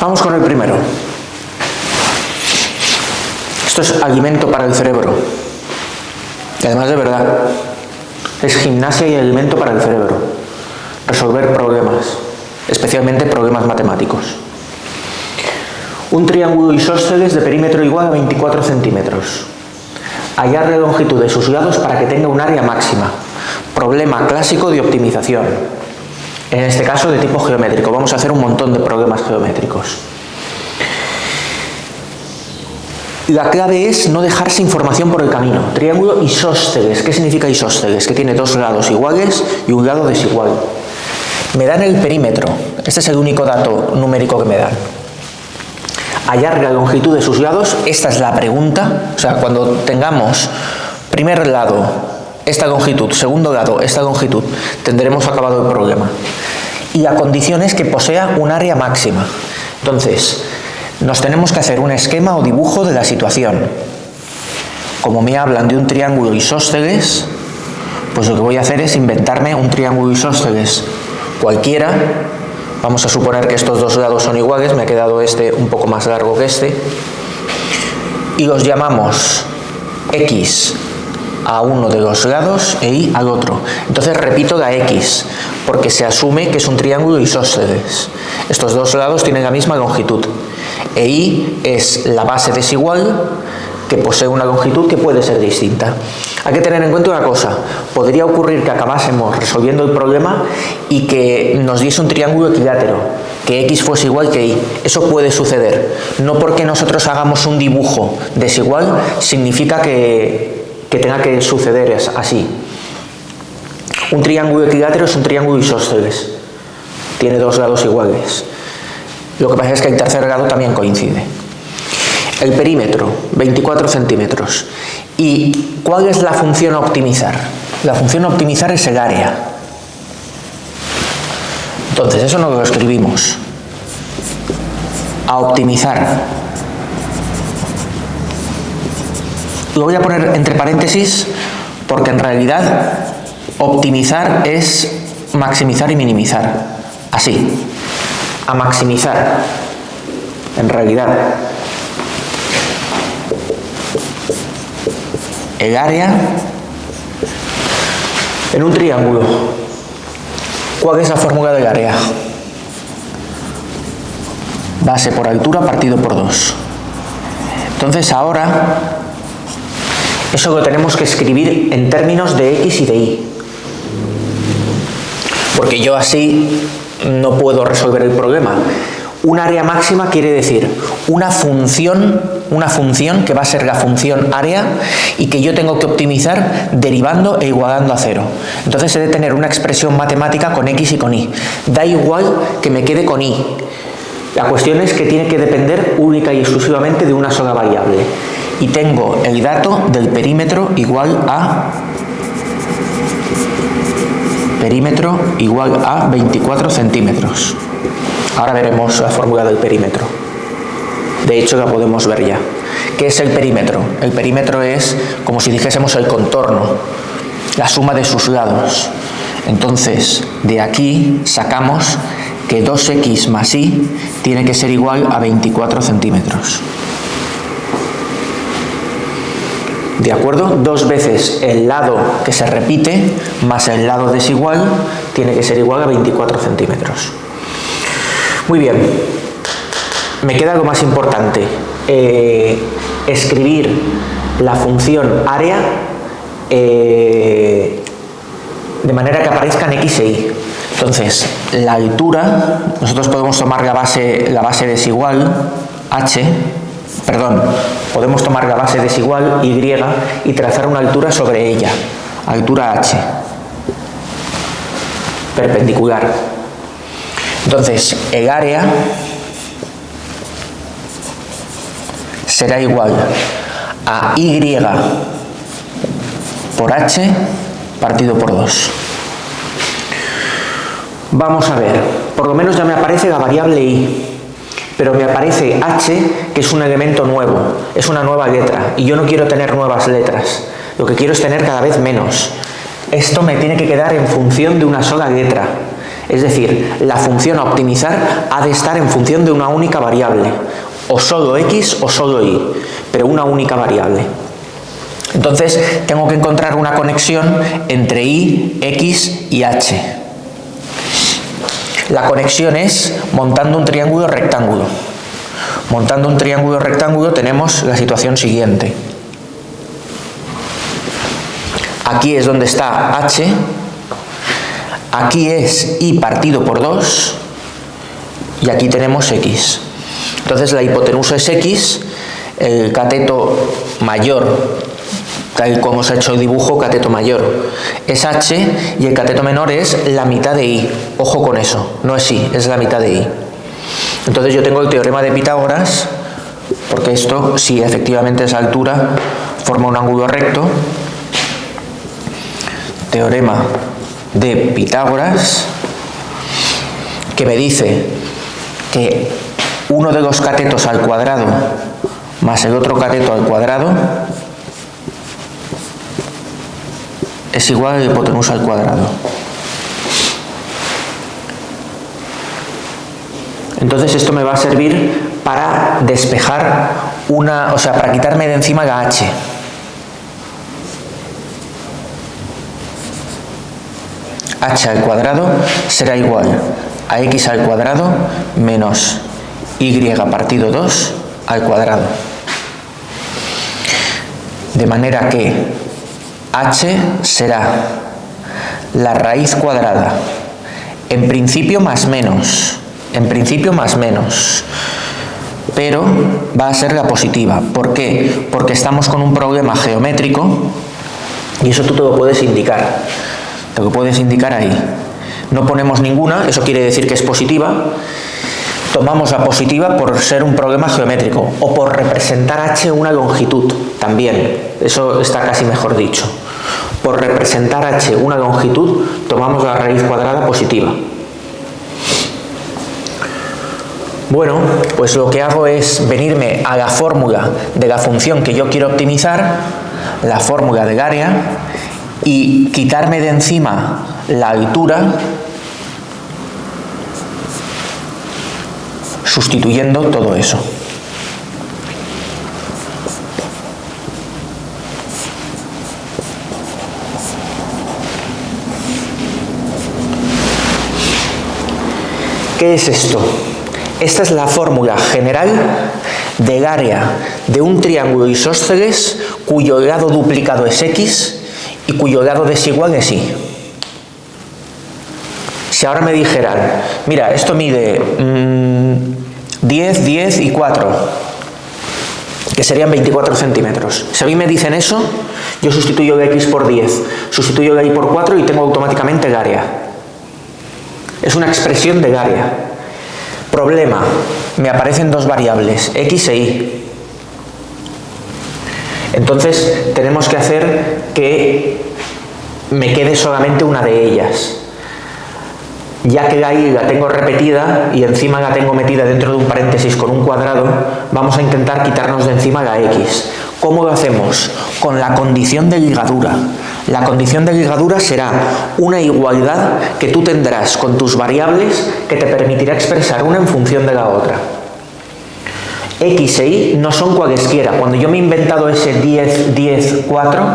Vamos con el primero. Esto es alimento para el cerebro. Y además de verdad. Es gimnasia y alimento para el cerebro. Resolver problemas, especialmente problemas matemáticos. Un triángulo isósceles de perímetro igual a 24 centímetros. Hallar la longitud de sus lados para que tenga un área máxima. Problema clásico de optimización. En este caso de tipo geométrico. Vamos a hacer un montón de problemas geométricos. La clave es no dejarse información por el camino. Triángulo isósceles. ¿Qué significa isósceles? Que tiene dos lados iguales y un lado desigual. Me dan el perímetro. Este es el único dato numérico que me dan. Hallar la longitud de sus lados. Esta es la pregunta. O sea, cuando tengamos primer lado, esta longitud, segundo lado, esta longitud, tendremos acabado el problema. Y la condición es que posea un área máxima. Entonces, nos tenemos que hacer un esquema o dibujo de la situación. Como me hablan de un triángulo isósceles, pues lo que voy a hacer es inventarme un triángulo isósceles cualquiera. Vamos a suponer que estos dos lados son iguales, me ha quedado este un poco más largo que este. Y los llamamos X a uno de los lados e Y al otro. Entonces repito la X, porque se asume que es un triángulo isósceles. Estos dos lados tienen la misma longitud. E Y es la base desigual que posee una longitud que puede ser distinta. Hay que tener en cuenta una cosa. Podría ocurrir que acabásemos resolviendo el problema y que nos diese un triángulo equilátero, que X fuese igual que Y. Eso puede suceder. No porque nosotros hagamos un dibujo desigual significa que tenga que suceder así. Un triángulo equilátero es un triángulo isósceles. Tiene dos lados iguales. Lo que pasa es que el tercer lado también coincide. El perímetro, 24 centímetros. ¿Y cuál es la función a optimizar? La función a optimizar es el área. Entonces, eso no lo escribimos. A optimizar. Lo voy a poner entre paréntesis porque en realidad optimizar es maximizar y minimizar. Así. A maximizar. En realidad. El área en un triángulo. ¿Cuál es la fórmula del área? Base por altura partido por 2. Entonces ahora eso lo tenemos que escribir en términos de X y de Y. Porque yo así no puedo resolver el problema. Un área máxima quiere decir una función que va a ser la función área y que yo tengo que optimizar derivando e igualando a 0. Entonces he de tener una expresión matemática con X y con Y. Da igual que me quede con Y. La cuestión es que tiene que depender única y exclusivamente de una sola variable. Y tengo el dato del perímetro igual a 24 centímetros. Ahora veremos la fórmula del perímetro. De hecho, la podemos ver ya. ¿Qué es el perímetro? El perímetro es como si dijésemos el contorno, la suma de sus lados. Entonces, de aquí sacamos que 2x más y tiene que ser igual a 24 centímetros. ¿De acuerdo? Dos veces el lado que se repite más el lado desigual tiene que ser igual a 24 centímetros. Muy bien. Me queda lo más importante. Escribir la función área de manera que aparezcan X e Y. Entonces, la altura, nosotros podemos tomar la base desigual, podemos tomar la base desigual, Y, y trazar una altura sobre ella, altura H, perpendicular. Entonces, el área será igual a Y por H partido por 2. Vamos a ver, por lo menos ya me aparece la variable Y, pero me aparece H, que es un elemento nuevo, es una nueva letra, y yo no quiero tener nuevas letras, lo que quiero es tener cada vez menos. Esto me tiene que quedar en función de una sola letra. Es decir, la función a optimizar ha de estar en función de una única variable, o solo x o solo y, pero una única variable. Entonces, tengo que encontrar una conexión entre y, x y h. La conexión es montando un triángulo rectángulo. Montando un triángulo rectángulo tenemos la situación siguiente. Aquí es donde está h, aquí es y partido por 2 y aquí tenemos x. Entonces la hipotenusa es x, el cateto mayor, tal como se ha hecho el dibujo, cateto mayor es h y el cateto menor es la mitad de y. Ojo con eso, no es y, es la mitad de y. Entonces yo tengo el teorema de Pitágoras, porque esto, si efectivamente esa altura forma un ángulo recto. Teorema de Pitágoras, que me dice que uno de los catetos al cuadrado más el otro cateto al cuadrado es igual a la hipotenusa al cuadrado. Entonces esto me va a servir para despejar para quitarme de encima la h. H al cuadrado será igual a x al cuadrado menos y partido 2 al cuadrado. De manera que h será la raíz cuadrada, en principio más menos, pero va a ser la positiva. ¿Por qué? Porque estamos con un problema geométrico y eso tú te lo puedes indicar. Te lo puedes indicar ahí. No ponemos ninguna, eso quiere decir que es positiva. Tomamos la positiva por ser un problema geométrico o por representar h una longitud también. Eso está casi mejor dicho. Por representar h una longitud, tomamos la raíz cuadrada positiva. Bueno, pues lo que hago es venirme a la fórmula de la función que yo quiero optimizar, la fórmula del área, y quitarme de encima la altura sustituyendo todo eso. ¿Qué es esto? Esta es la fórmula general del área de un triángulo isósceles cuyo lado duplicado es x y cuyo lado desigual es y. Si ahora me dijeran, mira, esto mide 10, 10 y 4, que serían 24 centímetros. Si a mí me dicen eso, yo sustituyo la x por 10, sustituyo la y por 4 y tengo automáticamente el área. Es una expresión del área. Problema, me aparecen dos variables, x e y. Entonces tenemos que hacer que me quede solamente una de ellas. Ya que la y la tengo repetida y encima la tengo metida dentro de un paréntesis con un cuadrado, vamos a intentar quitarnos de encima la x. ¿Cómo lo hacemos? Con la condición de ligadura. La condición de ligadura será una igualdad que tú tendrás con tus variables que te permitirá expresar una en función de la otra. X e y no son cualesquiera. Cuando yo me he inventado ese 10, 10, 4,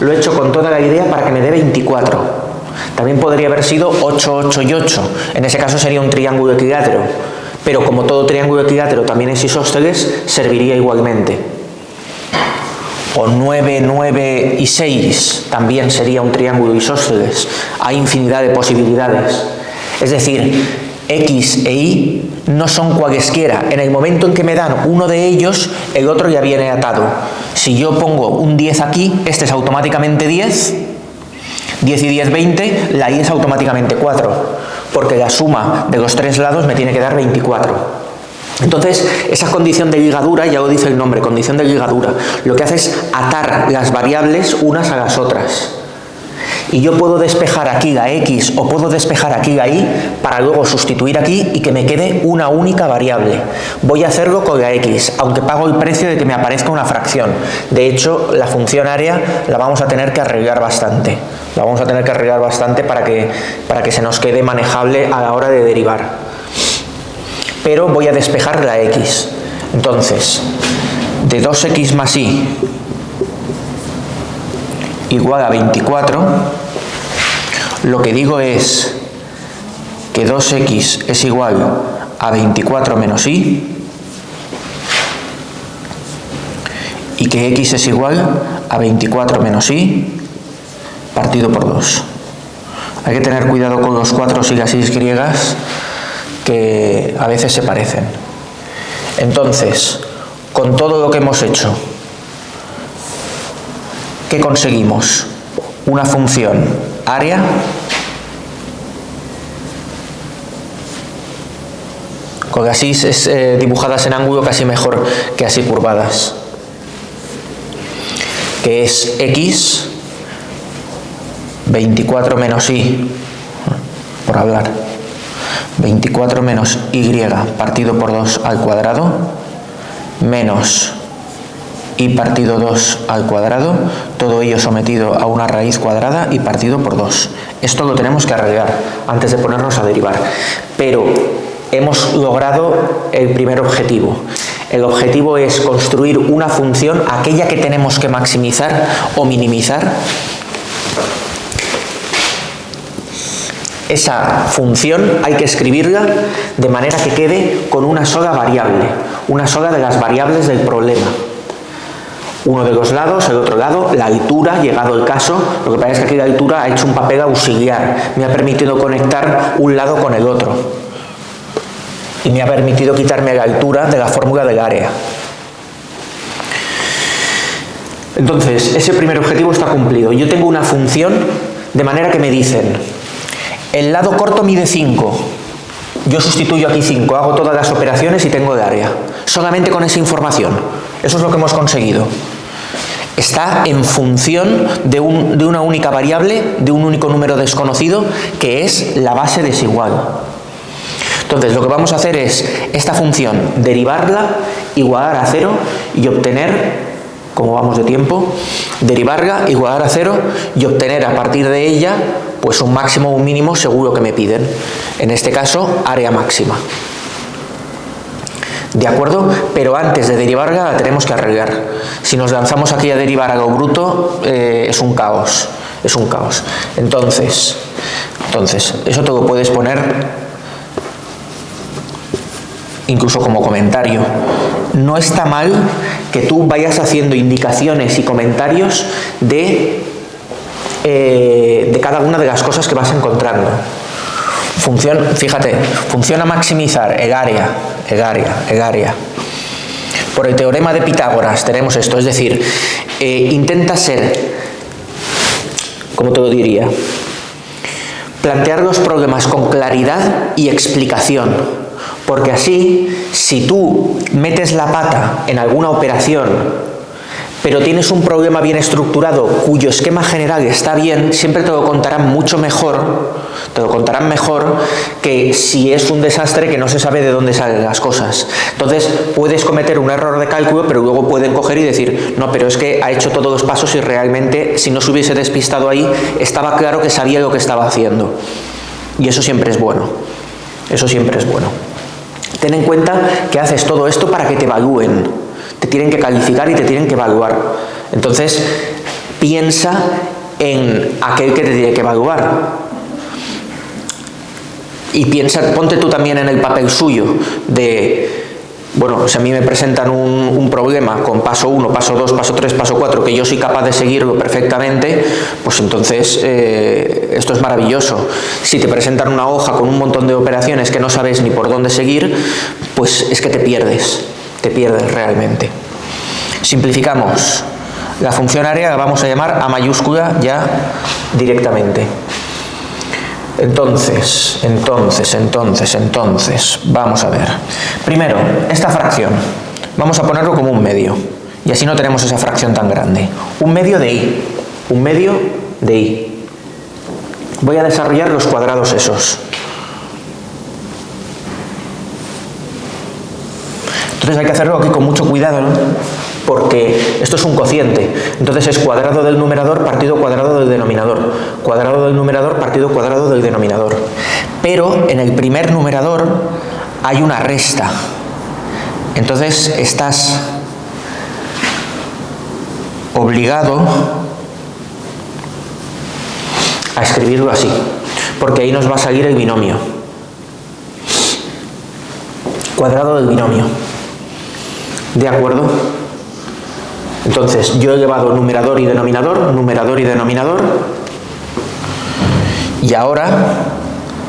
lo he hecho con toda la idea para que me dé 24. También podría haber sido 8, 8 y 8. En ese caso sería un triángulo equilátero. Pero como todo triángulo equilátero también es isósceles, serviría igualmente. O 9, 9 y 6 también sería un triángulo isósceles. Hay infinidad de posibilidades. Es decir, X e Y no son cualesquiera. En el momento en que me dan uno de ellos, el otro ya viene atado. Si yo pongo un 10 aquí, este es automáticamente 10. 10 y 10, 20. La Y es automáticamente 4. Porque la suma de los tres lados me tiene que dar 24. Entonces, esa condición de ligadura, ya lo dice el nombre, condición de ligadura, lo que hace es atar las variables unas a las otras. Y yo puedo despejar aquí la x o puedo despejar aquí la y para luego sustituir aquí y que me quede una única variable. Voy a hacerlo con la x, aunque pago el precio de que me aparezca una fracción. De hecho, la función área la vamos a tener que arreglar bastante. La vamos a tener que arreglar bastante para que se nos quede manejable a la hora de derivar. Pero voy a despejar la x. Entonces, de 2x más y igual a 24, lo que digo es que 2x es igual a 24 menos y que x es igual a 24 menos y partido por 2. Hay que tener cuidado con los 4 y las y griegas, que a veces se parecen. Entonces, con todo lo que hemos hecho, ¿qué conseguimos? Una función área con las y dibujadas en ángulo casi mejor que así curvadas, que es x 24 menos y, por hablar, 24 menos y partido por 2 al cuadrado menos y partido 2 al cuadrado, todo ello sometido a una raíz cuadrada y partido por 2. Esto lo tenemos que arreglar antes de ponernos a derivar, pero hemos logrado el primer objetivo. El objetivo es construir una función, aquella que tenemos que maximizar o minimizar. Esa función hay que escribirla de manera que quede con una sola variable, una sola de las variables del problema. Uno de los lados, el otro lado, la altura, llegado el caso. Lo que pasa es que aquí la altura ha hecho un papel auxiliar, me ha permitido conectar un lado con el otro y me ha permitido quitarme la altura de la fórmula del área. Entonces, ese primer objetivo está cumplido. Yo tengo una función de manera que me dicen: el lado corto mide 5, yo sustituyo aquí 5, hago todas las operaciones y tengo el área. Solamente con esa información. Eso es lo que hemos conseguido. Está en función de una única variable, de un único número desconocido, que es la base desigual. Entonces, lo que vamos a hacer es esta función, derivarla, igualar a 0 y obtener, como vamos de tiempo, derivarla, igualar a 0 y obtener a partir de ella pues un máximo o un mínimo según lo que me piden. En este caso, área máxima. ¿De acuerdo? Pero antes de derivarla la tenemos que arreglar. Si nos lanzamos aquí a derivar a lo bruto, es un caos. Es un caos. Entonces, eso te lo puedes poner incluso como comentario. No está mal que tú vayas haciendo indicaciones y comentarios de cada una de las cosas que vas encontrando. Fíjate, funciona maximizar el área. Por el teorema de Pitágoras tenemos esto, es decir, intenta ser, ¿cómo te lo diría? Plantear los problemas con claridad y explicación, porque así, si tú metes la pata en alguna operación, pero tienes un problema bien estructurado cuyo esquema general está bien, siempre te lo contarán mucho mejor, que si es un desastre que no se sabe de dónde salen las cosas. Entonces puedes cometer un error de cálculo, pero luego pueden coger y decir, no, pero es que ha hecho todos los pasos y realmente si no se hubiese despistado ahí, estaba claro que sabía lo que estaba haciendo. Y eso siempre es bueno. Eso siempre es bueno. Ten en cuenta que haces todo esto para que te evalúen. Te tienen que calificar y te tienen que evaluar. Entonces, piensa en aquel que te tiene que evaluar. Y ponte tú también en el papel suyo de, bueno, si a mí me presentan un problema con paso 1, paso 2, paso 3, paso 4, que yo soy capaz de seguirlo perfectamente, pues entonces esto es maravilloso. Si te presentan una hoja con un montón de operaciones que no sabes ni por dónde seguir, pues es que te pierdes realmente. Simplificamos. La función área la vamos a llamar A mayúscula ya directamente. Entonces, vamos a ver. Primero, esta fracción, vamos a ponerlo como un medio, y así no tenemos esa fracción tan grande. Un medio de y, voy a desarrollar los cuadrados esos. Entonces hay que hacerlo aquí con mucho cuidado, ¿no? Porque esto es un cociente. Entonces es cuadrado del numerador partido cuadrado del denominador. Cuadrado del numerador partido cuadrado del denominador. Pero en el primer numerador hay una resta. Entonces estás obligado a escribirlo así, porque ahí nos va a salir el binomio. Cuadrado del binomio. ¿De acuerdo? Entonces, yo he llevado numerador y denominador, y ahora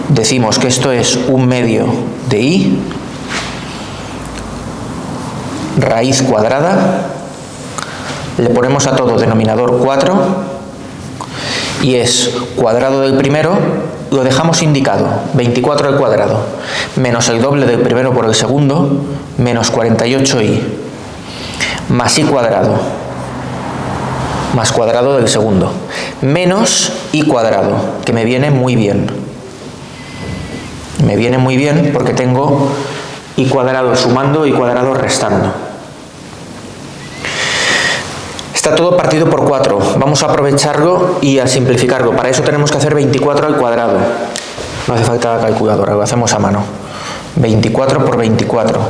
decimos que esto es un medio de i, raíz cuadrada, le ponemos a todo denominador 4, y es cuadrado del primero, lo dejamos indicado, 24 al cuadrado, menos el doble del primero por el segundo, menos 48i, más i cuadrado, más cuadrado del segundo, menos i cuadrado, que me viene muy bien. Me viene muy bien porque tengo i cuadrado sumando y cuadrado restando. Está todo partido por 4. Vamos a aprovecharlo y a simplificarlo. Para eso tenemos que hacer 24 al cuadrado. No hace falta la calculadora, lo hacemos a mano. 24 por 24.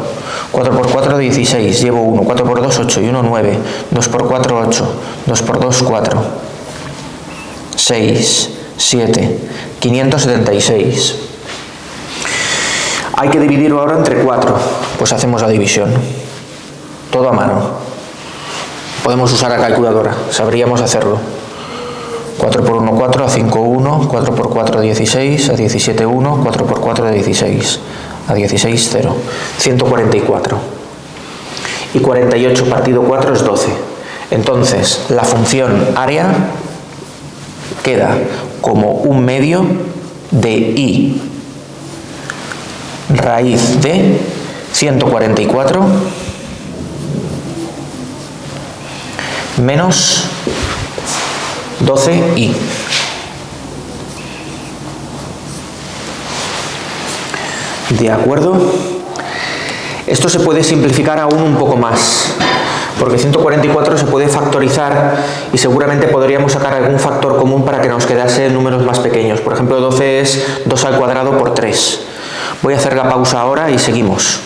4 por 4, 16. Llevo 1. 4 por 2, 8. Y 1, 9. 2 por 4, 8. 2 por 2, 4. 6, 7. 576. Hay que dividirlo ahora entre 4. Pues hacemos la división. Todo a mano. Podemos usar la calculadora, sabríamos hacerlo. 4 por 1, 4, a 5, 1, 4 por 4, 16, a 17, 1, 4 por 4, 16, a 16, 0. 144. Y 48 partido 4 es 12. Entonces, la función área queda como un medio de i raíz de 144 menos 12i. ¿De acuerdo? Esto se puede simplificar aún un poco más, porque 144 se puede factorizar y seguramente podríamos sacar algún factor común para que nos quedase números más pequeños. Por ejemplo, 12 es 2 al cuadrado por 3. Voy a hacer la pausa ahora y seguimos.